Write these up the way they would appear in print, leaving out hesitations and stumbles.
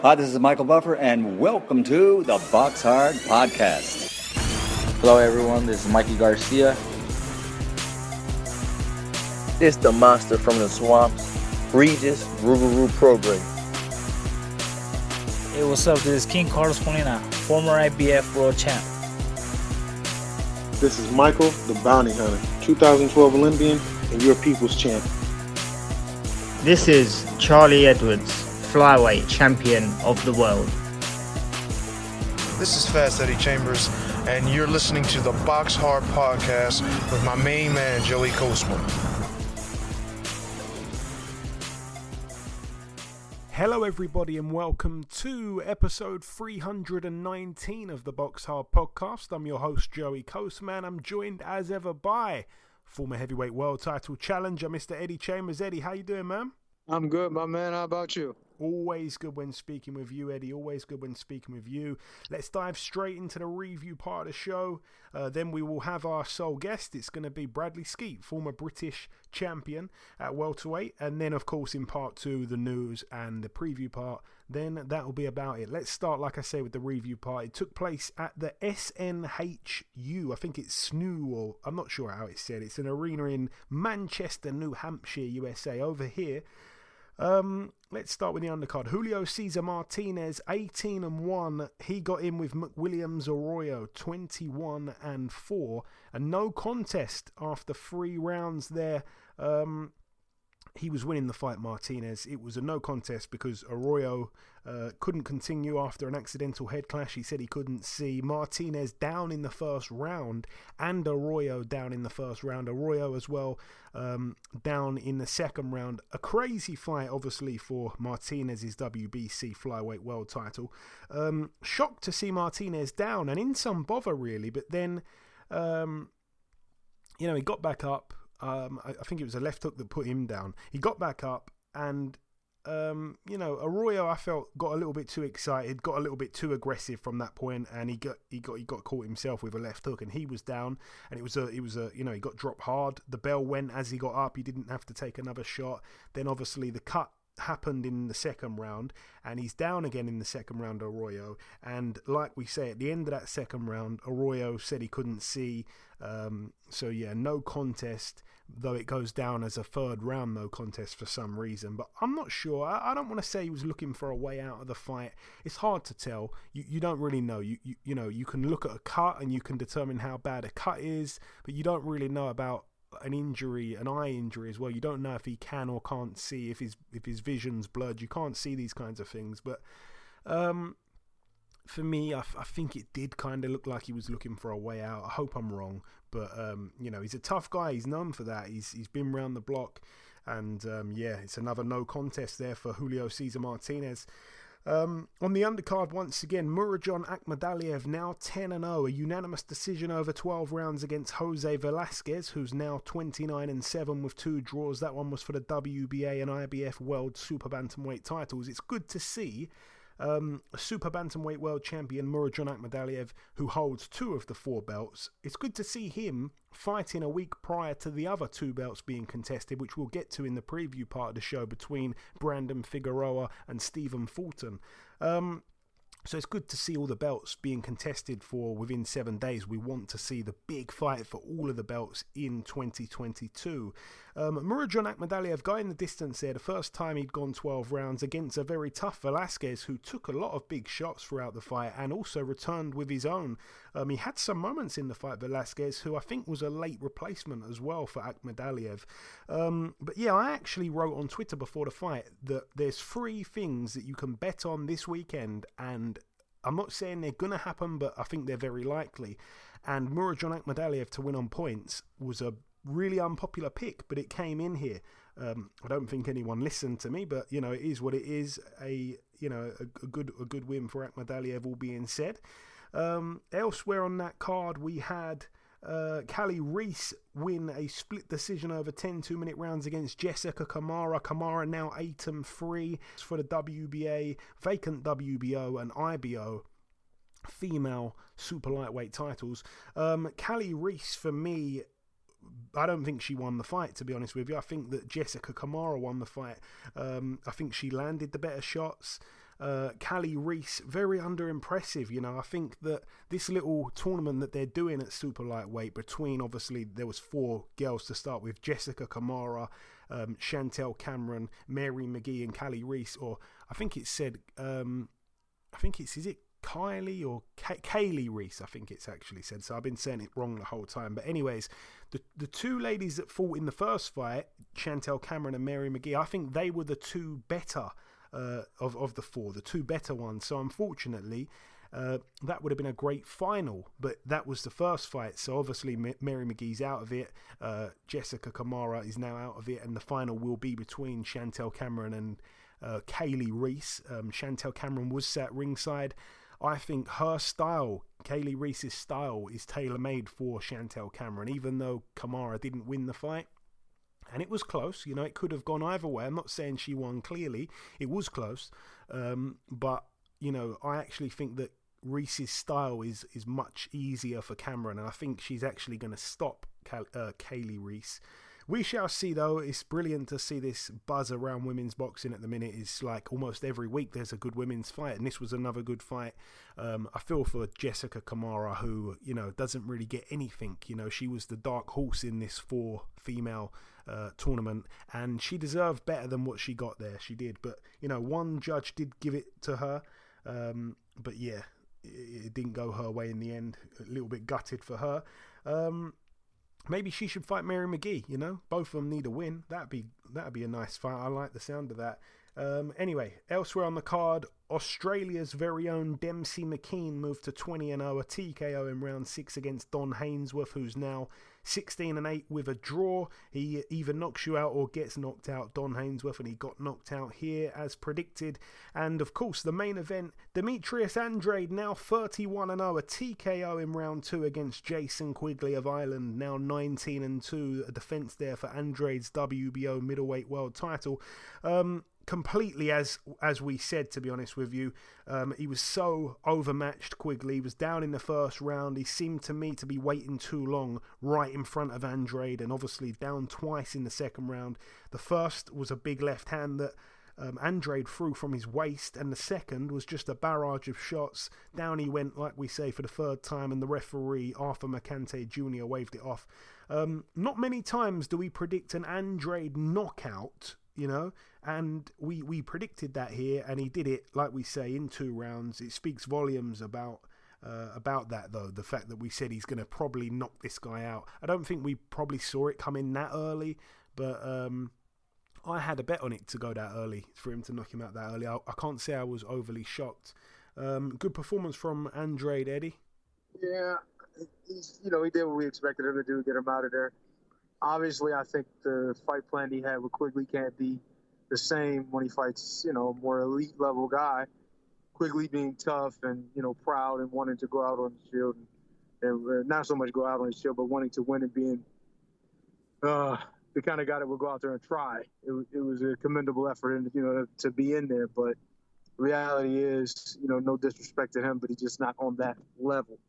Hi, this is Michael Buffer, and welcome to the BoxHard Podcast. Hello, everyone. This is Mikey Garcia. This the monster from the swamps, Regis Rougarou Program. Hey, what's up? This is King Carlos Molina, former IBF world champ. This is Michael, the Bounty Hunter, 2012 Olympian and your people's champ. This is Charlie Edwards, flyweight champion of the world. This is Fast Eddie Chambers, and you're listening to the BoxHard Podcast with my main man, Joey Coastman. Hello everybody and welcome to episode 319 of the BoxHard Podcast. I'm your host Joey Coastman. I'm joined as ever by former heavyweight world title challenger Mr. Eddie Chambers. Eddie, how you doing, man? I'm good, my man. How about you? Always good when speaking with you, Eddie. Always good when speaking with you. Let's dive straight into the review part of the show. Then we will have our sole guest. It's going to be Bradley Skeete, former British champion at welterweight. And then, of course, in part two, the news and the preview part. Then that will be about it. Let's start, like I say, with the review part. It took place at the SNHU. I think it's SNU, or I'm not sure how it's said. It's an arena in Manchester, New Hampshire, USA. Over here. Let's start with the undercard. Julio Cesar Martinez, 18-1. He got in with McWilliams Arroyo, 21-4. A no contest after 3 rounds there. He was winning the fight, Martinez. It was a no contest because Arroyo couldn't continue after an accidental head clash. He said he couldn't see. Martinez down in the first round and Arroyo down in the first round. Arroyo as well down in the second round. A crazy fight, obviously, for Martinez's WBC flyweight world title. Shocked to see Martinez down and in some bother, really. But then, he got back up. I think it was a left hook that put him down. He got back up and, Arroyo, I felt, got a little bit too excited, got a little bit too aggressive from that point, and he got caught himself with a left hook, and he was down, and he got dropped hard. The bell went as he got up. He didn't have to take another shot. Then obviously the cut happened in the second round, and he's down again in the second round, Arroyo. And like we say, at the end of that second round, Arroyo said he couldn't see. No contest, though it goes down as a third round no contest for some reason. But I'm not sure. I don't want to say he was looking for a way out of the fight. It's hard to tell. You don't really know. You can look at a cut and you can determine how bad a cut is, but you don't really know about an injury, an eye injury as well. You don't know if he can or can't see, if his vision's blurred. You can't see these kinds of things. But for me, I think it did kind of look like he was looking for a way out. I hope I'm wrong, but he's a tough guy. He's known for that. He's been round the block, and it's another no contest there for Julio Cesar Martinez. On the undercard, once again, Murodjon Akhmadaliev, now 10-0, a unanimous decision over 12 rounds against Jose Velasquez, who's now 29-7 with 2 draws. That one was for the WBA and IBF World Super Bantamweight titles. It's good to see a Super Bantamweight World Champion, Murodjon Akhmadaliev, who holds 2 of the 4 belts. It's good to see him fighting a week prior to the other 2 belts being contested, which we'll get to in the preview part of the show between Brandon Figueroa and Stephen Fulton. So it's good to see all the belts being contested for within 7 days. We want to see the big fight for all of the belts in 2022. Murodjon Akhmadaliev going the distance there. The first time he'd gone 12 rounds against a very tough Velasquez, who took a lot of big shots throughout the fight and also returned with his own. He had some moments in the fight, Velasquez, who I think was a late replacement as well for Akhmadaliev. I actually wrote on Twitter before the fight that there's 3 things that you can bet on this weekend, and I'm not saying they're going to happen, but I think they're very likely. And Murodjon Akhmadaliev to win on points was a really unpopular pick, but it came in here. I don't think anyone listened to me, but it is what it is. A good win for Akhmadaliev, all being said. Elsewhere on that card, we had Callie Reese win a split decision over 10 2-minute rounds against Jessica Kamara. Kamara now 8-3 for the WBA, vacant WBO and IBO female super lightweight titles. Callie Reese, for me, I don't think she won the fight, to be honest with you. I think that Jessica Kamara won the fight. I think she landed the better shots. Callie Reese, very underimpressive. I think that this little tournament that they're doing at super lightweight, between, obviously there was 4 girls to start with: Jessica Kamara, Chantel Cameron, Mary McGee, and Callie Reese. Or I think it said, is it Kylie or Kaylee Reese? I think it's actually said. So I've been saying it wrong the whole time. But anyways, the 2 ladies that fought in the first fight, Chantel Cameron and Mary McGee, I think they were the 2 better of the 4, the 2 better ones. So unfortunately, that would have been a great final, but that was the first fight. So obviously Mary McGee's out of it. Jessica Kamara is now out of it, and the final will be between Chantel Cameron and Kaylee Reese. Chantel Cameron was sat ringside. I think her style, Kaylee Reese's style, is tailor-made for Chantel Cameron, even though Kamara didn't win the fight. And it was close, it could have gone either way. I'm not saying she won clearly. It was close. But, I actually think that Reese's style is much easier for Cameron, and I think she's actually going to stop Kaylee Reese. We shall see, though. It's brilliant to see this buzz around women's boxing at the minute. It's like almost every week there's a good women's fight, and this was another good fight. I feel for Jessica Kamara, who, doesn't really get anything. She was the dark horse in this 4-female tournament, and she deserved better than what she got there. She did, but, one judge did give it to her. But yeah, it didn't go her way in the end. A little bit gutted for her. Maybe she should fight Mary McGee, Both of them need a win. That'd be a nice fight. I like the sound of that. Anyway, elsewhere on the card, Australia's very own Dempsey McKean moved to 20-0, a TKO in round 6 against Don Hainsworth, who's now 16-8 with a draw. He either knocks you out or gets knocked out, Don Hainsworth, and he got knocked out here as predicted. And of course, the main event, Demetrius Andrade, now 31-0, a TKO in round 2 against Jason Quigley of Ireland, now 19-2, a defense there for Andrade's WBO middleweight world title. Completely, as we said, to be honest with you, he was so overmatched. Quigley, he was down in the first round. He seemed to me to be waiting too long right in front of Andrade, and obviously down twice in the second round. The first was a big left hand that Andrade threw from his waist, and the second was just a barrage of shots. Down he went, like we say, for the 3rd time, and the referee, Arthur Mercante Jr., waved it off. Not many times do we predict an Andrade knockout, and we predicted that here, and he did it, like we say, in 2 rounds. It speaks volumes about that, though, the fact that we said he's going to probably knock this guy out. I don't think we probably saw it come in that early, but I had a bet on it to go that early, for him to knock him out that early. I can't say I was overly shocked. Good performance from Andrade, Eddie. Yeah, he did what we expected him to do, get him out of there. Obviously, I think the fight plan he had with Quigley can't be the same when he fights, a more elite level guy. Quigley being tough and, proud and wanting to go out on the shield, and not so much go out on the shield, but wanting to win and being the kind of guy that would go out there and try. It was a commendable effort, and to be in there. But reality is, no disrespect to him, but he's just not on that level.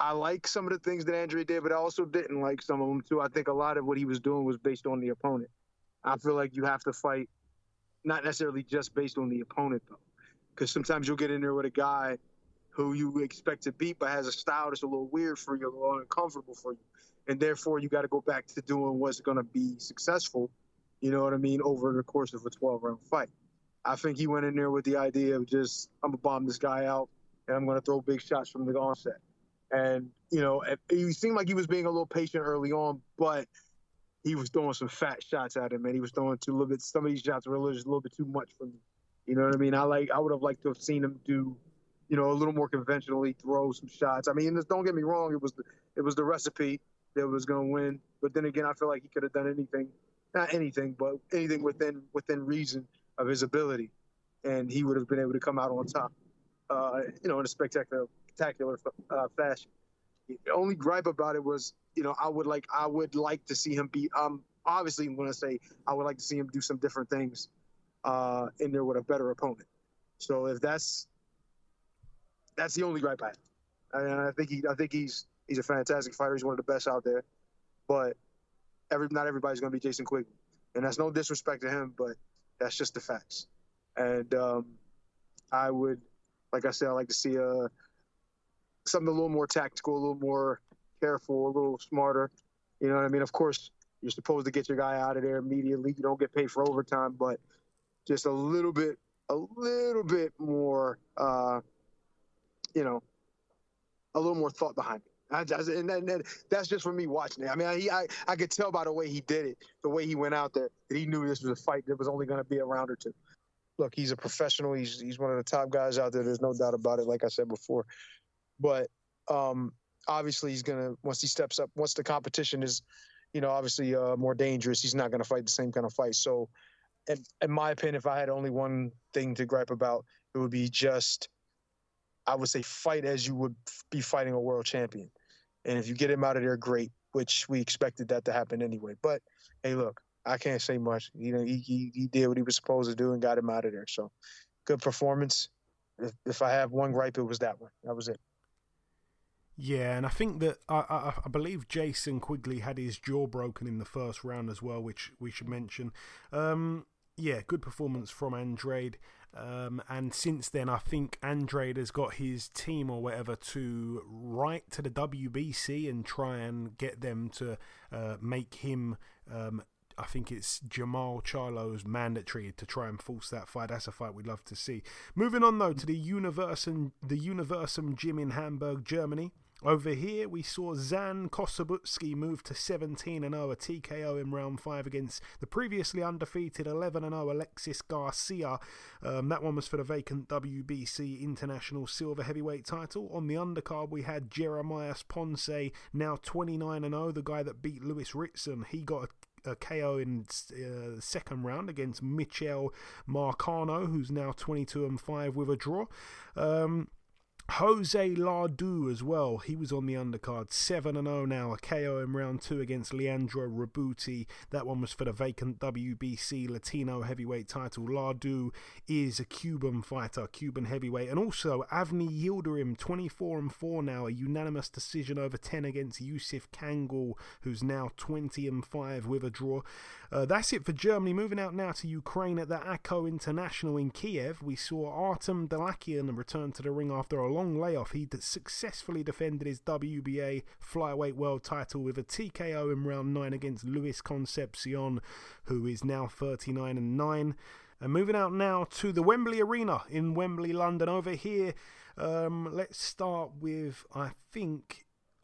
I like some of the things that Andre did, but I also didn't like some of them too. I think a lot of what he was doing was based on the opponent. I feel like you have to fight not necessarily just based on the opponent, though, because sometimes you'll get in there with a guy who you expect to beat but has a style that's a little weird for you, a little uncomfortable for you, and therefore you got to go back to doing what's going to be successful, over the course of a 12-round fight. I think he went in there with the idea of just, I'm going to bomb this guy out, and I'm going to throw big shots from the onset. And, he seemed like he was being a little patient early on, but he was throwing some fat shots at him, and he was throwing some of these shots were just a little bit too much for me. You know what I mean? I would have liked to have seen him do, a little more conventionally, throw some shots. I mean, don't get me wrong, it was the recipe that was going to win. But then again, I feel like he could have done not anything, but anything within reason of his ability, and he would have been able to come out on top, in a spectacular fashion. The only gripe about it was, I would like to see him beat. Obviously, I'm going to say I would like to see him do some different things in there with a better opponent. So if that's the only gripe I have. I think he's a fantastic fighter. He's one of the best out there. But not everybody's going to be Jason Quigley, and that's no disrespect to him, but that's just the facts. And I would, like I said, I like to see something a little more tactical, a little more careful, a little smarter. You know what I mean? Of course, you're supposed to get your guy out of there immediately. You don't get paid for overtime, but just a little bit more, you know, a little more thought behind it. And that's just for me watching it. I mean, I could tell by the way he did it, the way he went out there, that he knew this was a fight that was only going to be a round or two. Look, he's a professional. He's one of the top guys out there. There's no doubt about it, like I said before. But obviously he's going to, once he steps up, once the competition is, you know, obviously more dangerous, he's not going to fight the same kind of fight. So in my opinion, if I had only one thing to gripe about, it would be just, I would say, fight as you would be fighting a world champion. And if you get him out of there, great, which we expected that to happen anyway. But, hey, look, I can't say much. You know, he did what he was supposed to do and got him out of there. So, good performance. If I have one gripe, it was that one. That was it. Yeah, and I think that I believe Jason Quigley had his jaw broken in the first round as well, which we should mention. Yeah, good performance from Andrade. And since then, I think Andrade has got his team or whatever to write to the WBC and try and get them to make him, I think it's Jamal Charlo's mandatory to try and force that fight. That's a fight we'd love to see. Moving on, though, to the Universum Gym in Hamburg, Germany. Over here, we saw Zan Kosobutsky move to 17-0, a TKO in round 5 against the previously undefeated 11-0 Alexis Garcia. That one was for the vacant WBC International Silver Heavyweight title. On the undercard, we had Jeremias Ponce, now 29-0, the guy that beat Lewis Ritson. He got a KO in the second round against Michel Marcano, who's now 22-5 with a draw. Jose Lardu as well, he was on the undercard, 7-0 now, a KO in round 2 against Leandro Rabuti. That one was for the vacant WBC Latino heavyweight title. Lardu is a Cuban fighter, Cuban heavyweight. And also Avni Yildirim, 24-4 now, a unanimous decision over 10 against Yusuf Kangul, who's now 20-5 with a draw. That's it for Germany. Moving out now to Ukraine at the AKO International in Kiev, we saw Artem Dalakian return to the ring after a long layoff. He successfully defended his WBA flyweight world title with a TKO in round 9 against Luis Concepcion, who is now 39-9. And moving out now to the Wembley Arena in Wembley, London. Over here, let's start with,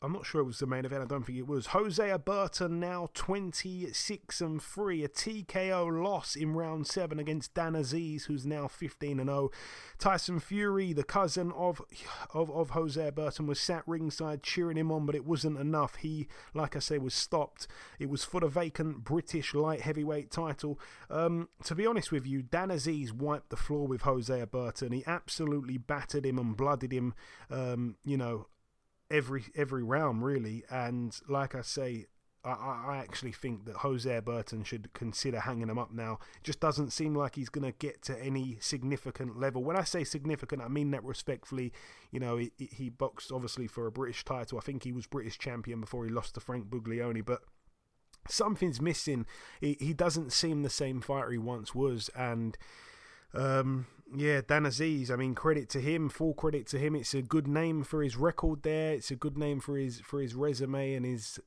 I'm not sure it was the main event. I don't think it was. Hosea Burton now 26-3. A TKO loss in round 7 against Dan Aziz, who's now 15-0. Tyson Fury, the cousin of Hosea Burton, was sat ringside cheering him on, but it wasn't enough. He, like I say, was stopped. It was for the vacant British light heavyweight title. To be honest with you, Dan Aziz wiped the floor with Hosea Burton. He absolutely battered him and blooded him, every round really. And like I say, I actually think that Hosea Burton should consider hanging him up now. It just doesn't seem like he's going to get to any significant level. When I say significant, I mean that respectfully. You know, he boxed obviously for a British title. I think he was British champion before he lost to Frank Buglioni, but something's missing. He doesn't seem the same fighter he once was. And Dan Aziz, I mean, credit to him, full credit to him. It's a good name for his record there. It's a good name for his resume and his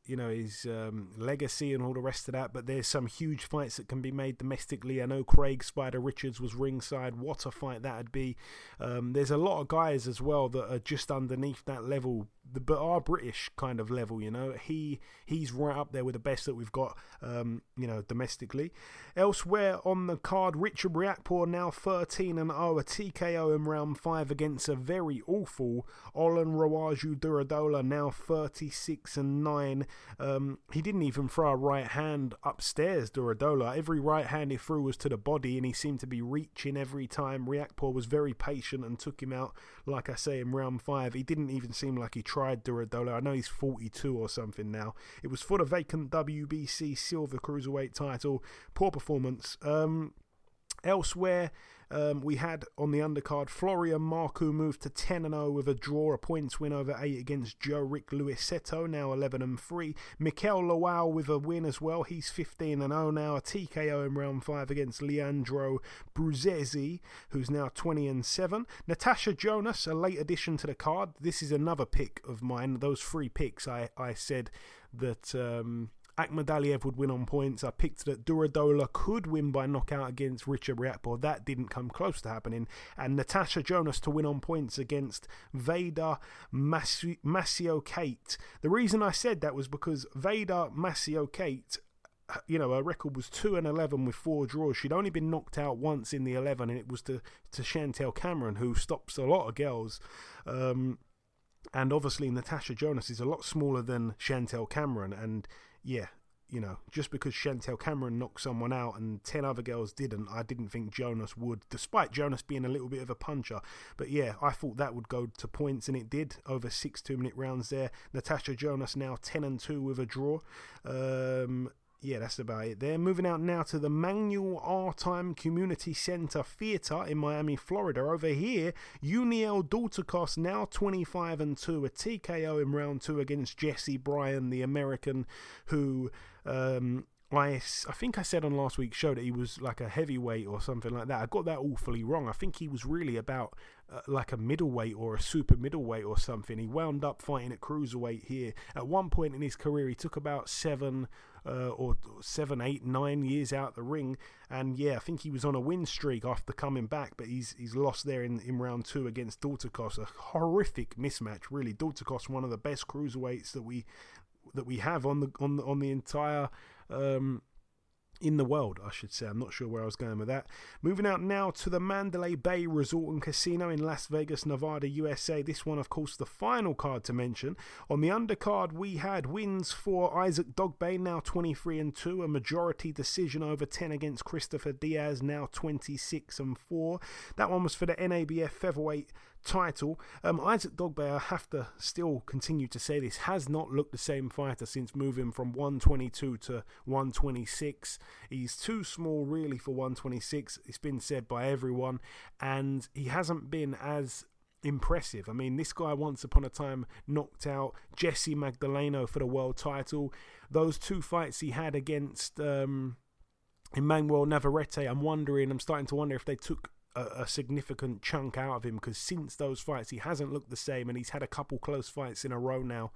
legacy and all the rest of that. But there's some huge fights that can be made domestically. I know Craig Spider Richards was ringside. What a fight that'd be. There's a lot of guys as well that are just underneath that level, but are British kind of level. You know, he's right up there with the best that we've got. Domestically. Elsewhere on the card, Richard Riakporhe now 13-0, a TKO in round 5 against a very awful Olan Rawaju Duradola, now 36-9. He didn't even throw a right hand upstairs, Duradola. Every right hand he threw was to the body, and he seemed to be reaching every time. Riakporhe was very patient and took him out, like I say, in round 5. He didn't even seem like he tried, Duradola. I know he's 42 or something now. It was for the vacant WBC Silver Cruiserweight title. Poor performance. Elsewhere, we had on the undercard, Florian Marku moved to 10-0 with a draw, a points win over 8 against Joe Rick Luisetto, now 11-3. Mikel Lawal with a win as well, he's 15-0 now, a TKO in round 5 against Leandro Bruzezi, who's now 20-7. Natasha Jonas, a late addition to the card. This is another pick of mine. Those 3 picks, I said that Akhmadaliev would win on points. I picked that Duradola could win by knockout against Richard Riakporhe. That didn't come close to happening. And Natasha Jonas to win on points against Veda Maciokate. The reason I said that was because Veda Maciokate, her record was 2-11 with 4 draws. She'd only been knocked out once in the 11, and it was to Chantel Cameron, who stops a lot of girls. And obviously Natasha Jonas is a lot smaller than Chantel Cameron, and yeah, just because Chantel Cameron knocked someone out and 10 other girls didn't, I didn't think Jonas would, despite Jonas being a little bit of a puncher. But yeah, I thought that would go to points, and it did, over 6 2-minute rounds there. Natasha Jonas now 10-2 with a draw. Yeah, that's about it there. Moving out now to the Manuel R. Time Community Center Theater in Miami, Florida. Over here, Uniel Daltacos now 25-2, a TKO in round 2 against Jesse Bryan, the American, who I think I said on last week's show that he was like a heavyweight or something like that. I got that awfully wrong. I think he was really about like a middleweight or a super middleweight or something. He wound up fighting at cruiserweight here. At one point in his career, he took about 7, 8, 9 years out the ring, and yeah, I think he was on a win streak after coming back, but he's lost there in round 2 against Daltacos. A horrific mismatch, really. Daltacos, one of the best cruiserweights that we have on the entire in the world, I should say. I'm not sure where I was going with that. Moving out now to the Mandalay Bay Resort and Casino in Las Vegas, Nevada, USA. This one, of course, the final card to mention. On the undercard, we had wins for Isaac Dogbay, now 23-2, a majority decision over 10 against Christopher Diaz, now 26-4. That one was for the NABF featherweight title. Isaac Dogbay, I have to still continue to say this, has not looked the same fighter since moving from 122 to 126. He's too small really for 126. It's been said by everyone, and he hasn't been as impressive. I mean, this guy once upon a time knocked out Jesse Magdaleno for the world title. Those 2 fights he had against Emmanuel Navarrete, I'm starting to wonder if they took a significant chunk out of him, because since those fights he hasn't looked the same, and he's had a couple close fights in a row now.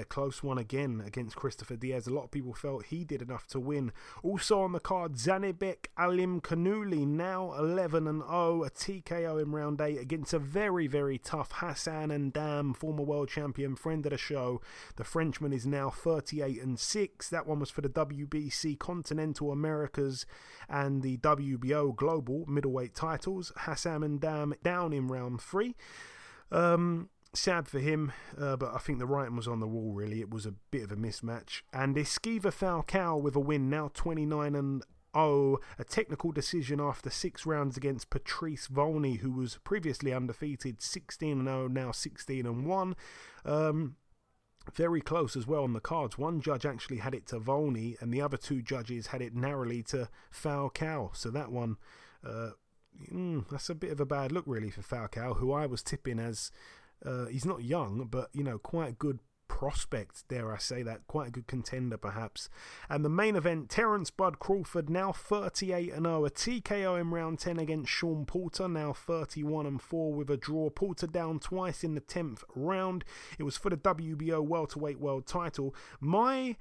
Close one again against Christopher Diaz. A lot of people felt he did enough to win. Also on the card, Zanibek Alim Kanuli, now 11-0, a TKO in round 8 against a very, very tough Hassan Ndam, former world champion, friend of the show. The Frenchman is now 38-6. That one was for the WBC Continental Americas and the WBO Global middleweight titles. Hassan Ndam down in round 3. Sad for him, but I think the writing was on the wall, really. It was a bit of a mismatch. And Esquiva Falcao with a win, now 29-0, a technical decision after 6 rounds against Patrice Volney, who was previously undefeated, 16-0, now 16-1. Very close as well on the cards. One judge actually had it to Volney, and the other 2 judges had it narrowly to Falcao. So that one, that's a bit of a bad look, really, for Falcao, who I was tipping as, he's not young, but, quite a good prospect, dare I say that, quite a good contender perhaps. And the main event, Terence Bud Crawford, now 38-0, a TKO in round 10 against Sean Porter, now 31-4 with a draw. Porter down twice in the 10th round. It was for the WBO welterweight world title. My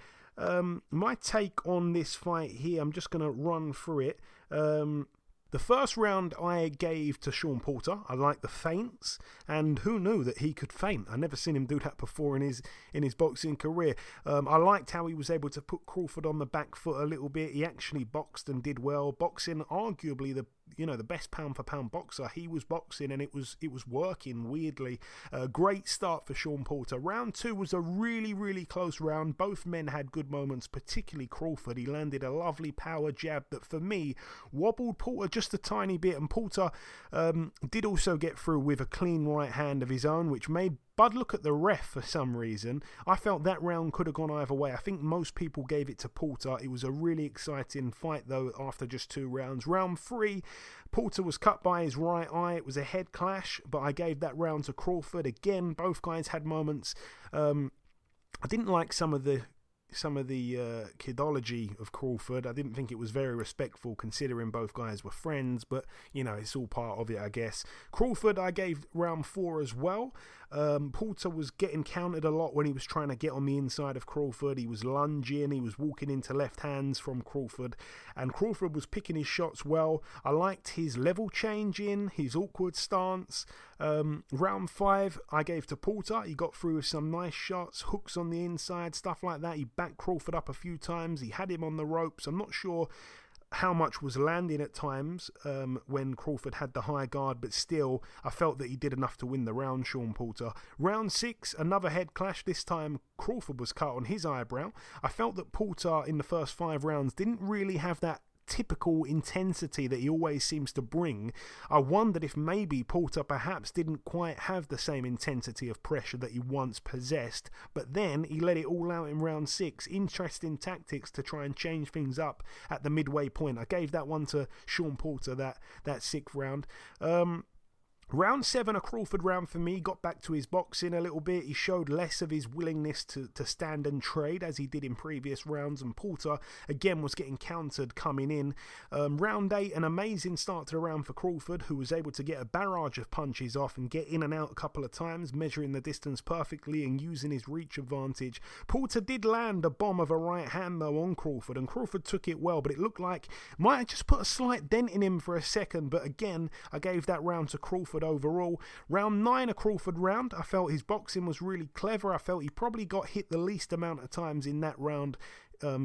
take on this fight here, I'm just going to run through it. The first round I gave to Sean Porter. I liked the feints, and who knew that he could feint? I never seen him do that before in his boxing career. I liked how he was able to put Crawford on the back foot a little bit. He actually boxed and did well. Boxing, arguably the best pound for pound boxer. He was boxing, and it was working weirdly. Great start for Sean Porter. Round 2 was a really, really close round. Both men had good moments, particularly Crawford. He landed a lovely power jab that for me wobbled Porter just a tiny bit, and Porter did also get through with a clean right hand of his own, which made Bud, look at the ref for some reason. I felt that round could have gone either way. I think most people gave it to Porter. It was a really exciting fight, though, after just 2 rounds. Round 3, Porter was cut by his right eye. It was a head clash, but I gave that round to Crawford. Again, both guys had moments. I didn't like some of the kidology of Crawford. I didn't think it was very respectful considering both guys were friends, but it's all part of it, I guess. Crawford, I gave round 4 as well. Porter was getting countered a lot when he was trying to get on the inside of Crawford. He was lunging, he was walking into left hands from Crawford, and Crawford was picking his shots well. I liked his level changing, his awkward stance. Round 5, I gave to Porter. He got through with some nice shots, hooks on the inside, stuff like that. He backed Crawford up a few times. He had him on the ropes. I'm not sure how much was landing at times when Crawford had the high guard, but still, I felt that he did enough to win the round, Sean Porter. Round 6, another head clash. This time, Crawford was cut on his eyebrow. I felt that Porter, in the first 5 rounds, didn't really have that typical intensity that he always seems to bring. I wondered if maybe Porter perhaps didn't quite have the same intensity of pressure that he once possessed, but then he let it all out in round 6. Interesting tactics to try and change things up at the midway point. I gave that one to Sean Porter, that 6th round. Round 7, a Crawford round for me. Got back to his boxing a little bit. He showed less of his willingness to stand and trade as he did in previous rounds, and Porter again was getting countered coming in. Round 8, an amazing start to the round for Crawford, who was able to get a barrage of punches off and get in and out a couple of times, measuring the distance perfectly and using his reach advantage. Porter did land a bomb of a right hand though on Crawford, and Crawford took it well, but it looked like might have just put a slight dent in him for a second. But again, I gave that round to Crawford overall. Round 9, a Crawford round. I felt his boxing was really clever. I felt he probably got hit the least amount of times in that round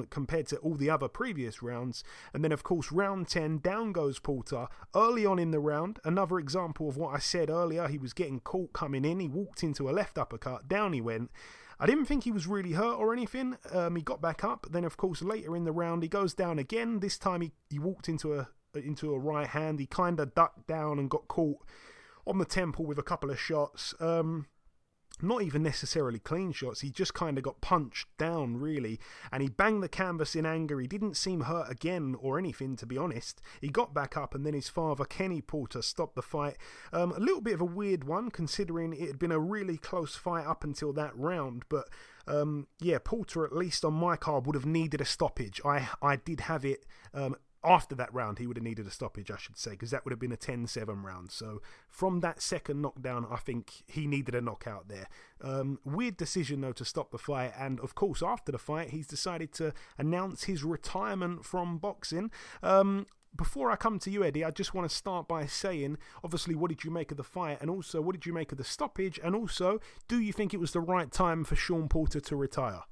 compared to all the other previous rounds. And then, of course, round 10, down goes Porter. Early on in the round, another example of what I said earlier, he was getting caught coming in. He walked into a left uppercut. Down he went. I didn't think he was really hurt or anything. He got back up. Then, of course, later in the round, he goes down again. This time, he walked into a right hand. He kind of ducked down and got caught on the temple with a couple of shots. Not even necessarily clean shots. He just kind of got punched down, really. And he banged the canvas in anger. He didn't seem hurt again or anything, to be honest. He got back up, and then his father, Kenny Porter, stopped the fight. A little bit of a weird one, considering it had been a really close fight up until that round. But, Porter, at least on my card, would have needed a stoppage. I did have it... After that round, he would have needed a stoppage, I should say, because that would have been a 10-7 round. So from that second knockdown, I think he needed a knockout there. Weird decision, though, to stop the fight. And, of course, after the fight, he's decided to announce his retirement from boxing. Before I come to you, Eddie, I just want to start by saying, obviously, what did you make of the fight? And also, what did you make of the stoppage? And also, do you think it was the right time for Sean Porter to retire?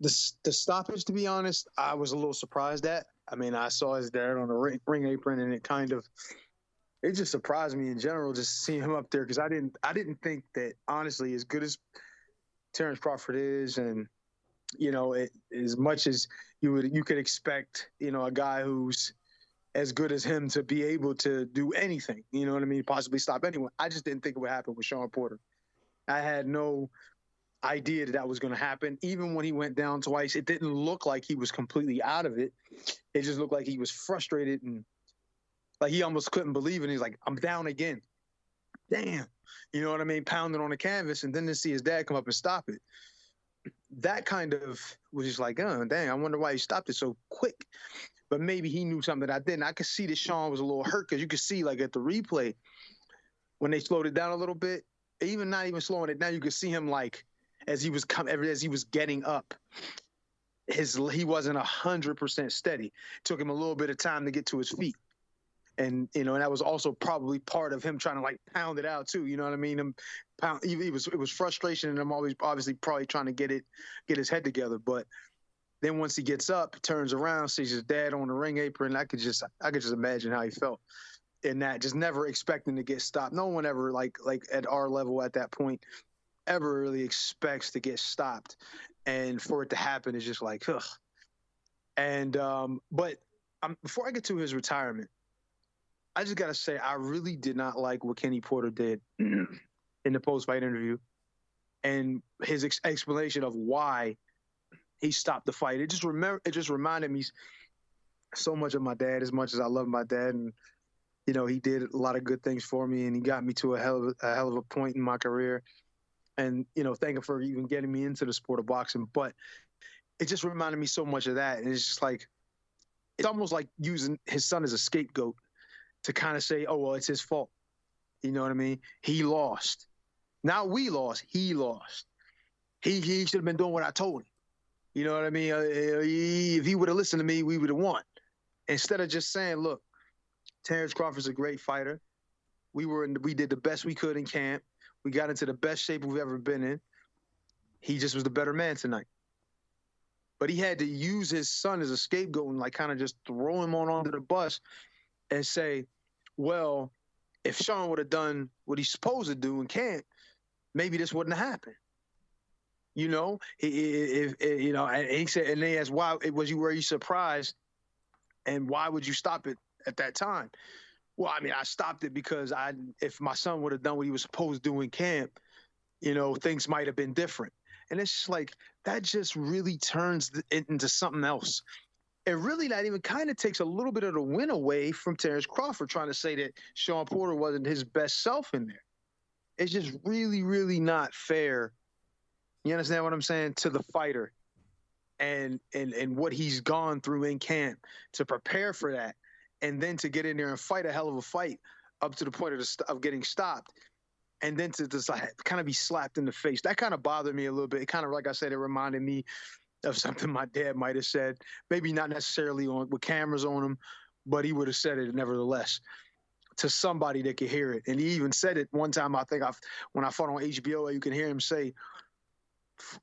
The stoppage, to be honest, I was a little surprised at. I mean, I saw his dad on the ring apron, and it just surprised me in general just seeing him up there, because I didn't think that, honestly, as good as Terrence Crawford is, and as much as you could expect, a guy who's as good as him to be able to do anything, you know what I mean, possibly stop anyone. I just didn't think it would happen with Sean Porter. I had no idea that was going to happen. Even when he went down twice, it didn't look like he was completely out of it. It just looked like he was frustrated and like he almost couldn't believe it. He's like, I'm down again. Damn. You know what I mean? Pounding on the canvas, and then to see his dad come up and stop it. That kind of was just like, oh, dang, I wonder why he stopped it so quick. But maybe he knew something that I didn't. I could see that Sean was a little hurt, because you could see, like, at the replay, when they slowed it down a little bit, even not even slowing it down, you could see him, like, as he was getting up, he wasn't 100% steady. It took him a little bit of time to get to his feet. And, and that was also probably part of him trying to, like, pound it out too. You know what I mean? It was frustration, and him always obviously probably trying to get his head together. But then once he gets up, turns around, sees his dad on the ring apron. I could just imagine how he felt in that, just never expecting to get stopped. No one ever, like at our level at that point, ever really expects to get stopped, and for it to happen is just like, ugh. And but before I get to his retirement, I just gotta say I really did not like what Kenny Porter did in the post-fight interview. and his explanation of why he stopped the fight. It just reminded me so much of my dad, as much as I love my dad. And, you know, he did a lot of good things for me, and he got me to a hell of a point in my career. And, you know, thank him for even getting me into the sport of boxing. But it just reminded me so much of that. And it's just like, it's almost like using his son as a scapegoat to kind of say, oh, well, it's his fault. You know what I mean? He lost. Now we lost. He lost. He should have been doing what I told him. You know what I mean? If he would have listened to me, we would have won. Instead of just saying, look, Terrence Crawford's a great fighter. We did the best we could in camp. We got into the best shape we've ever been in. He just was the better man tonight. But he had to use his son as a scapegoat and like kind of just throw him onto the bus and say, well, if Sean would have done what he's supposed to do in camp, maybe this wouldn't have happened. You know, you know, and he said, and they asked, why were you surprised, and why would you stop it at that time? Well, I mean, I stopped it because if my son would have done what he was supposed to do in camp, you know, things might have been different. And it's just like, that just really turns it into something else. And really, that even kind of takes a little bit of the win away from Terrence Crawford trying to say that Sean Porter wasn't his best self in there. It's just really, really not fair. You understand what I'm saying? To the fighter and what he's gone through in camp to prepare for that. And then to get in there and fight a hell of a fight up to the point of getting stopped. And then to just kind of be slapped in the face. That kind of bothered me a little bit. It kind of, like I said, it reminded me of something my dad might have said. Maybe not necessarily with cameras on him, but he would have said it nevertheless to somebody that could hear it. And he even said it one time, I think, when I fought on HBO, you can hear him say,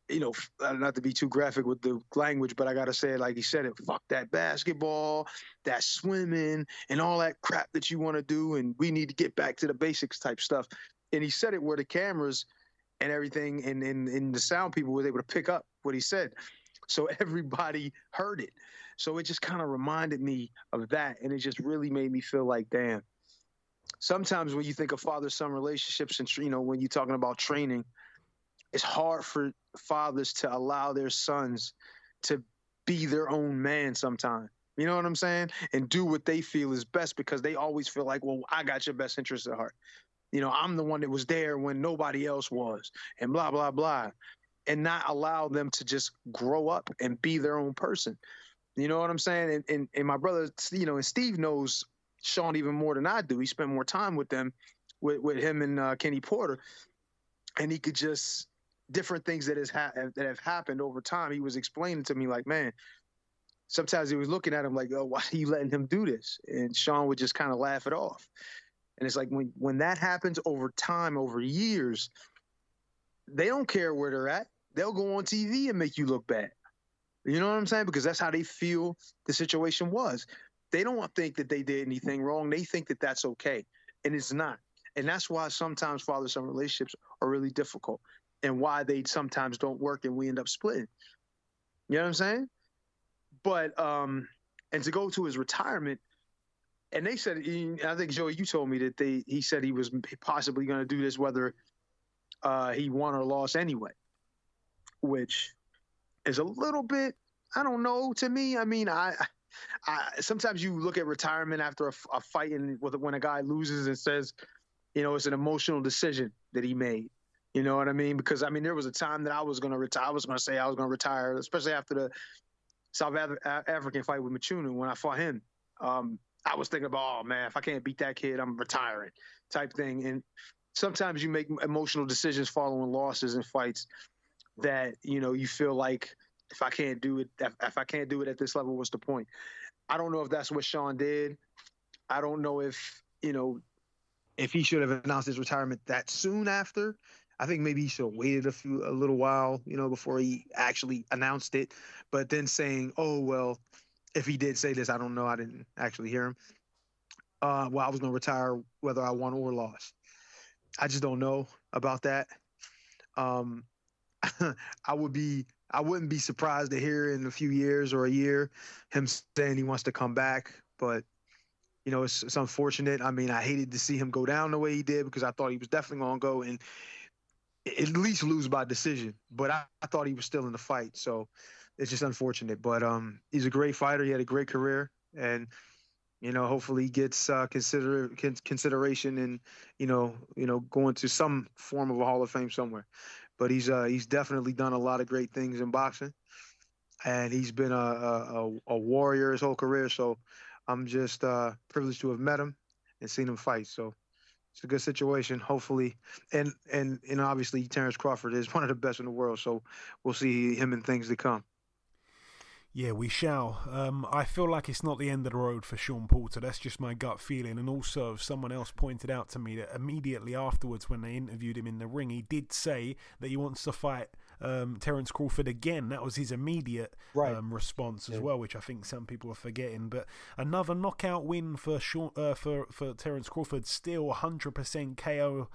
you know, not to be too graphic with the language, but I got to say it like he said it, fuck that basketball, that swimming, and all that crap that you want to do, and we need to get back to the basics type stuff. And he said it where the cameras and everything and the sound people were able to pick up what he said. So everybody heard it. So it just kind of reminded me of that. And it just really made me feel like, damn, sometimes when you think of father-son relationships and, you know, when you're talking about training, it's hard for fathers to allow their sons to be their own man sometimes. You know what I'm saying? And do what they feel is best because they always feel like, well, I got your best interest at heart. You know, I'm the one that was there when nobody else was, and blah, blah, blah. And not allow them to just grow up and be their own person. You know what I'm saying? And my brother, you know, and Steve knows Sean even more than I do. He spent more time with them, with him and Kenny Porter. And he could just, different things that have happened over time. He was explaining to me like, man, sometimes he was looking at him like, oh, why are you letting him do this? And Sean would just kind of laugh it off. And it's like when that happens over time, over years, they don't care where they're at. They'll go on TV and make you look bad. You know what I'm saying? Because that's how they feel the situation was. They don't think that they did anything wrong. They think that that's okay. And it's not. And that's why sometimes father-son relationships are really difficult and why they sometimes don't work and we end up splitting. You know what I'm saying? But, and to go to his retirement, and they said, I think, Joey, you told me that he said he was possibly going to do this whether he won or lost anyway, which is a little bit, I don't know, to me. I mean, I sometimes you look at retirement after a fight and when a guy loses and says, you know, it's an emotional decision that he made. You know what I mean? Because, I mean, there was a time that I was going to retire. I was going to say I was going to retire, especially after the South African fight with Machunu when I fought him. I was thinking about, oh, man, if I can't beat that kid, I'm retiring type thing. And sometimes you make emotional decisions following losses in fights that, you know, you feel like if I can't do it at this level, what's the point? I don't know if that's what Sean did. I don't know if, you know, if he should have announced his retirement that soon after. I think maybe he should have waited a little while, you know, before he actually announced it. But then saying, oh, well, if he did say this, I don't know. I didn't actually hear him. Well, I was going to retire whether I won or lost. I just don't know about that. I wouldn't be surprised to hear in a few years or a year him saying he wants to come back. But, you know, it's unfortunate. I mean, I hated to see him go down the way he did because I thought he was definitely going to go. And at least lose by decision. But I thought he was still in the fight, so it's just unfortunate. But he's a great fighter. He had a great career, and hopefully he gets consideration and going to some form of a Hall of Fame somewhere. But he's definitely done a lot of great things in boxing, and he's been a warrior his whole career. So I'm just privileged to have met him and seen him fight. So it's a good situation, hopefully. And obviously Terrence Crawford is one of the best in the world. So we'll see him in things to come. Yeah, we shall. I feel like it's not the end of the road for Sean Porter. That's just my gut feeling. And also, someone else pointed out to me that immediately afterwards, when they interviewed him in the ring, he did say that he wants to fight Terence Crawford again. That was his immediate response as well, which I think some people are forgetting. But another knockout win for Terence Crawford, still 100% KO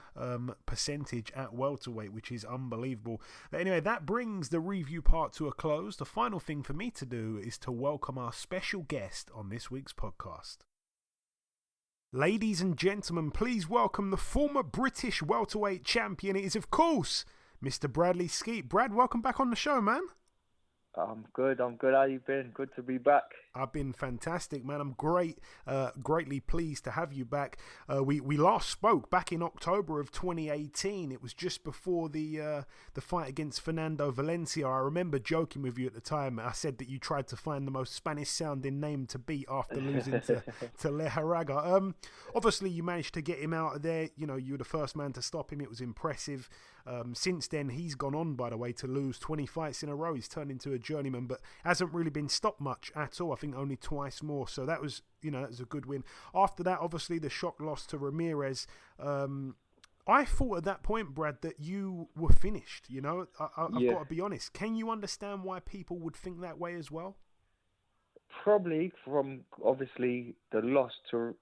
percentage at welterweight, which is unbelievable. But anyway, that brings the review part to a close. The final thing for me to do is to welcome our special guest on this week's podcast. Ladies and gentlemen, please welcome the former British welterweight champion. It is, of course, Mr. Bradley Skeete. Brad, welcome back on the show, man. I'm good. How you been? Good to be back. I've been fantastic, man. I'm greatly pleased to have you back. We last spoke back in October of 2018. It was just before the fight against Fernando Valencia. I remember joking with you at the time. I said that you tried to find the most Spanish-sounding name to beat after losing to Lejaraga. Obviously, you managed to get him out of there. You were the first man to stop him. It was impressive. Since then, he's gone on, by the way, to lose 20 fights in a row. He's turned into a journeyman, but hasn't really been stopped much at all. I think only twice more. So that was, that was a good win. After that, obviously, the shock loss to Ramirez. I thought at that point, Brad, that you were finished. I've got to be honest. Can you understand why people would think that way as well? Probably from, obviously, the loss to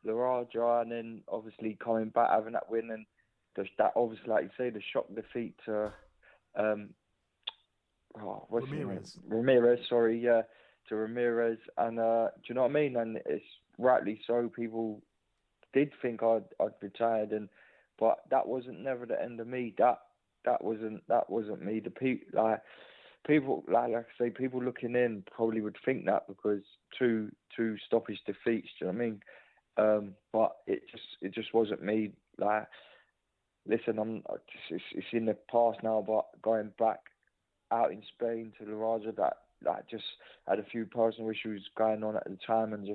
Laraja, and then obviously coming back, having that win, and that obviously, like you say, the shock defeat to Ramirez, to Ramirez, and do you know what I mean? And it's rightly so. People did think I'd retired, but that wasn't never the end of me. That wasn't me. The people, like I say, people looking in probably would think that because two stoppage defeats. Do you know what I mean? But it just wasn't me. Like, listen, it's in the past now. But going back out in Spain to Laraja, that just had a few personal issues going on at the time, and